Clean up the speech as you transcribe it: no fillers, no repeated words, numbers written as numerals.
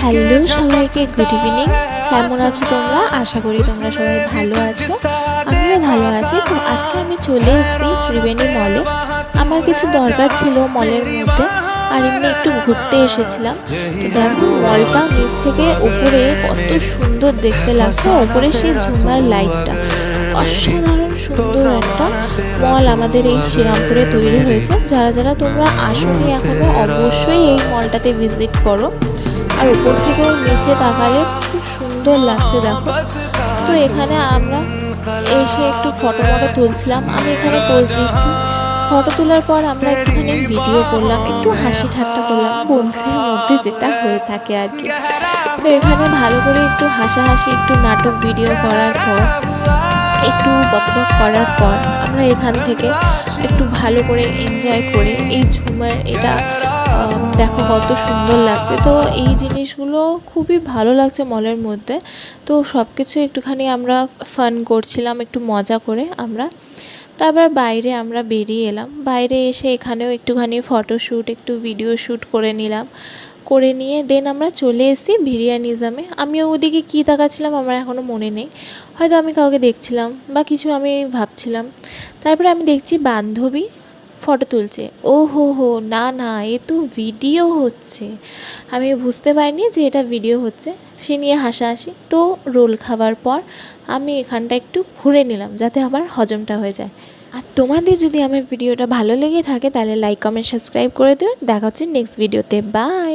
Hello সবাইকে good evening. কেমন আছো তোমরা? আশা করি তোমরা সবাই ভালো আছো, আমিও ভালো আছি। তো আজকে আমি চলে এসেছি ত্রিবেণী মলে। আমার কিছু দরকার ছিল মলের মধ্যে, আর এমনি একটু ঘুরতে এসেছিলাম। তো দেখো মলটা নিচ থেকে উপরে কত সুন্দর দেখতে লাগছে, ওপরে সেই ঝুমার লাইটটা অসাধারণ সুন্দর একটা মল আমাদের এই শ্রীরামপুরে তৈরি হয়েছে। যারা যারা তোমরা আসোনি এখনো অবশ্যই এই মলটাতে ভিজিট করো। আর উপর থেকেও নিচে তাকালে খুব সুন্দর লাগছে দেখো। তো এখানে আমরা এসে একটু ফটো তুলছিলাম, আমি এখানে পোজ দিচ্ছি। ফটো তোলার পর আমরা একটুখানি ভিডিও করলাম, একটু হাসি ঠাট্টা করলাম বন্ধুদের মধ্যে, যেটা হয়ে থাকে আর কি। তো এখানে ভালো করে একটু হাসাহাসি একটু নাটক ভিডিও করার পর, একটু বকবক করার পর আমরা এখান থেকে একটু ভালো করে এনজয় করে এই ঝুমার এটা দেখো কত সুন্দর লাগছে। তো এই জিনিসগুলো খুবই ভালো লাগছে মলের মধ্যে। তো সব কিছু একটুখানি আমরা ফান করছিলাম একটু মজা করে আমরা। তারপর বাইরে আমরা বেরিয়ে এলাম, বাইরে এসে এখানেও একটুখানি ফটোশ্যুট একটু ভিডিও শ্যুট করে নিলাম। করে নিয়ে দেন আমরা চলে এসেছি বিরিয়ানিজমে। আমিও ওদিকে কী তাকাচ্ছিলাম আমার এখনও মনে নেই, হয়তো আমি কাউকে দেখছিলাম বা কিছু আমি ভাবছিলাম। তারপরে আমি দেখছি বান্ধবী ফটো তুলছে। ও হো হো, না না, এ তো ভিডিও হচ্ছে। আমি বুঝতে পারিনি যে এটা ভিডিও হচ্ছে, সে নিয়ে হাসাহাসি। তো রোল খাবার পর আমি এখানটা একটু ঘুরে নিলাম যাতে আমার হজমটা হয়ে যায়। আর তোমাদের যদি আমার ভিডিওটা ভালো লেগে থাকে তাহলে লাইক কমেন্ট সাবস্ক্রাইব করে দিও। দেখা হচ্ছে নেক্সট ভিডিওতে, বাই।